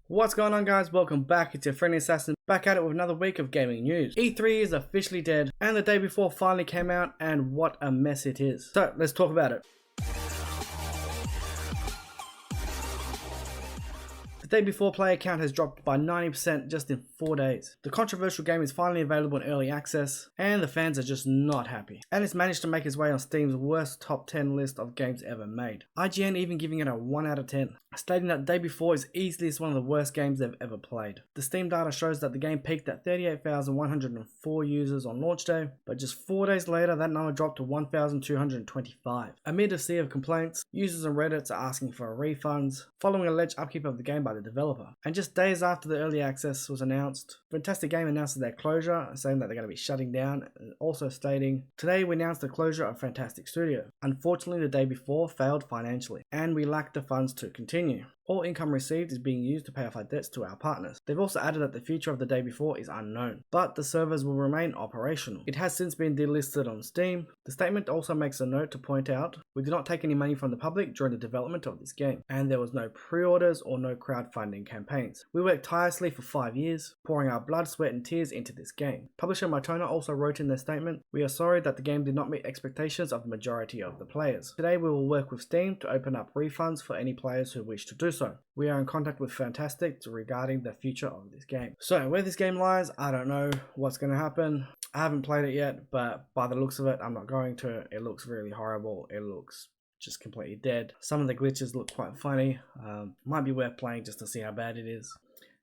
What's going on, guys? Welcome back. It's your friendly assassin back at it with another week of gaming news. E3 is officially dead and the day before finally came out, and what a mess it is. So let's talk about it. The day before player count has dropped by 90% just in 4 days. The controversial game is finally available in early access and the fans are just not happy. And it's managed to make its way on Steam's worst top 10 list of games ever made. IGN even giving it a 1 out of 10, stating that the day before is easily one of the worst games they've ever played. The Steam data shows that the game peaked at 38,104 users on launch day, but just 4 days later that number dropped to 1,225. Amid a sea of complaints, users on Reddit are asking for refunds, following alleged upkeep of the game by the developer. And just days after the early access was announced, Fantastic Game announced their closure, saying that they're going to be shutting down, and also stating, "Today we announced the closure of Fantastic Studio. Unfortunately, the day before failed financially, and we lack the funds to continue. All income received is being used to pay off our debts to our partners." They've also added that the future of the day before is unknown, but the servers will remain operational. It has since been delisted on Steam. The statement also makes a note to point out, "We did not take any money from the public during the development of this game, and there was no pre-orders or no crowdfunding campaigns. We worked tirelessly for 5 years, pouring our blood, sweat and tears into this game." Publisher Mytona also wrote in their statement, "We are sorry that the game did not meet expectations of the majority of the players. Today we will work with Steam to open up refunds for any players who wish to do so. We are in contact with Fantastic regarding the future of this game." So where this game lies, I don't know what's going to happen. I haven't played it yet, but by the looks of it, I'm not going to. It looks really horrible. It looks just completely dead. Some of the glitches look quite funny. Might be worth playing just to see how bad it is.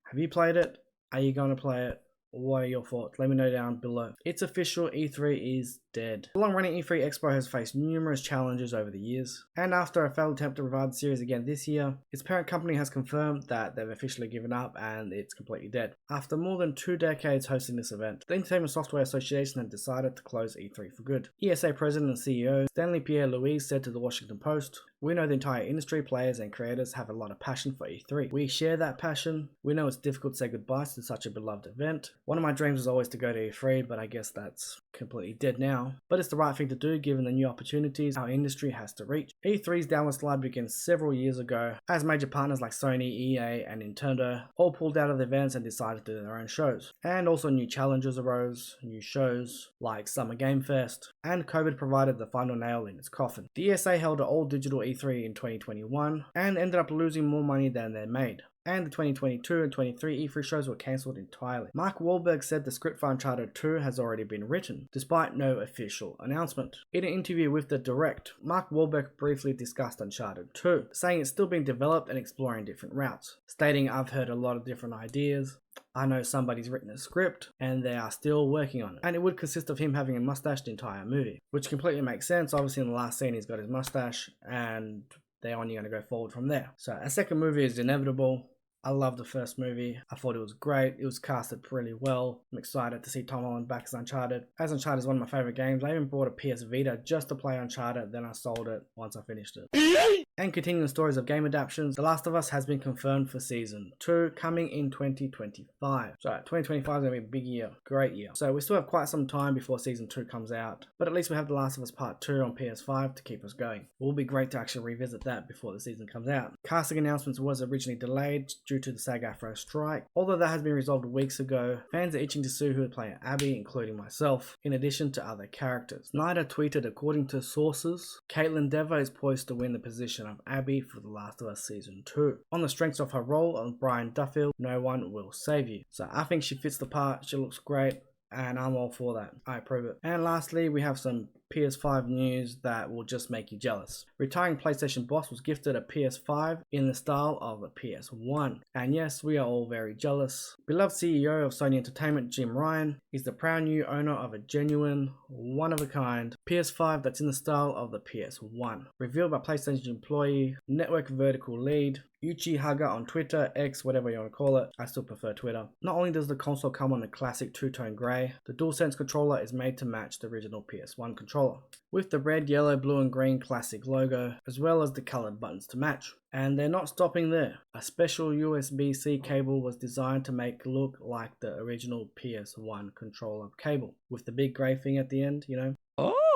Have you played it? Are you going to play it? What are your thoughts? Let me know down below. It's official, E3 is dead. The long-running E3 Expo has faced numerous challenges over the years, and after a failed attempt to revive the series again this year, its parent company has confirmed that they've officially given up and it's completely dead. After more than 2 decades hosting this event, the Entertainment Software Association had decided to close E3 for good. ESA President and CEO Stanley Pierre-Louis said to the Washington Post, "We know the entire industry, players and creators have a lot of passion for E3. We share that passion. We know it's difficult to say goodbye to such a beloved event. One of my dreams was always to go to E3, but I guess that's completely dead now. But it's the right thing to do given the new opportunities our industry has to reach." E3's downward slide began several years ago as major partners like Sony, EA and Nintendo all pulled out of the events and decided to do their own shows. And also new challenges arose, new shows like Summer Game Fest, and COVID provided the final nail in its coffin. The ESA held an all-digital E3 in 2021 and ended up losing more money than they made. And the 2022 and 23 E3 shows were cancelled entirely. Mark Wahlberg said the script for Uncharted 2 has already been written, despite no official announcement. In an interview with The Direct, Mark Wahlberg briefly discussed Uncharted 2, saying it's still being developed and exploring different routes, stating, "I've heard a lot of different ideas. I know somebody's written a script and they are still working on it." And it would consist of him having a mustache the entire movie, which completely makes sense. Obviously in the last scene he's got his mustache and they're only going to go forward from there. So a second movie is inevitable. I love the first movie. I thought it was great. It was casted really well. I'm excited to see Tom Holland back as Uncharted. As Uncharted is one of my favorite games. I even bought a PS Vita just to play Uncharted, then I sold it once I finished it. And continuing the stories of game adaptations, The Last of Us has been confirmed for Season 2, coming in 2025. So 2025 is going to be a big year, great year. So we still have quite some time before Season 2 comes out, but at least we have The Last of Us Part 2 on PS5 to keep us going. It will be great to actually revisit that before the season comes out. Casting announcements was originally delayed due to the SAG-AFTRA strike. Although that has been resolved weeks ago, fans are itching to see who would play Abby, including myself, in addition to other characters. Snyder tweeted, "According to sources, Caitlin Dever is poised to win the position of Abby for The Last of Us Season 2. On the strengths of her role on Brian Duffield, no one will save you." So I think she fits the part, she looks great, and I'm all for that. I approve it. And lastly, we have some PS5 news that will just make you jealous. Retiring PlayStation boss was gifted a PS5 in the style of a PS1. And yes, we are all very jealous. Beloved CEO of Sony Entertainment, Jim Ryan, is the proud new owner of a genuine, one-of-a-kind PS5 that's in the style of the PS1. Revealed by PlayStation employee, network vertical lead, Yuichi Haga on Twitter, X, whatever you want to call it. I still prefer Twitter. Not only does the console come on a classic two-tone grey, the DualSense controller is made to match the original PS1 controller, with the red, yellow, blue and green classic logo, as well as the coloured buttons to match. And they're not stopping there. A special USB-C cable was designed to make it look like the original PS1 controller cable, with the big grey thing at the end, you know.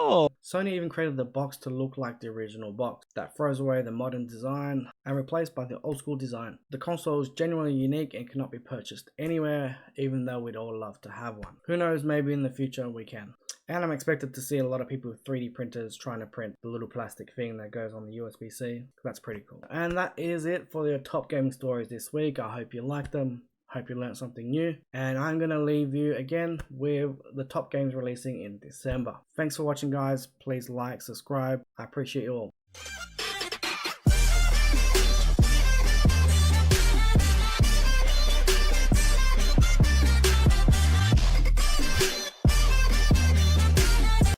Oh, Sony even created the box to look like the original box that throws away the modern design and replaced by the old school design. The console is genuinely unique and cannot be purchased anywhere, even though we'd all love to have one. Who knows, maybe in the future we can. And I'm expected to see a lot of people with 3D printers trying to print the little plastic thing that goes on the USB-C. That's pretty cool. And that is it for your top gaming stories this week. I hope you liked them. Hope you learned something new. And I'm going to leave you again with the top games releasing in December. Thanks for watching, guys. Please like, subscribe. I appreciate you all.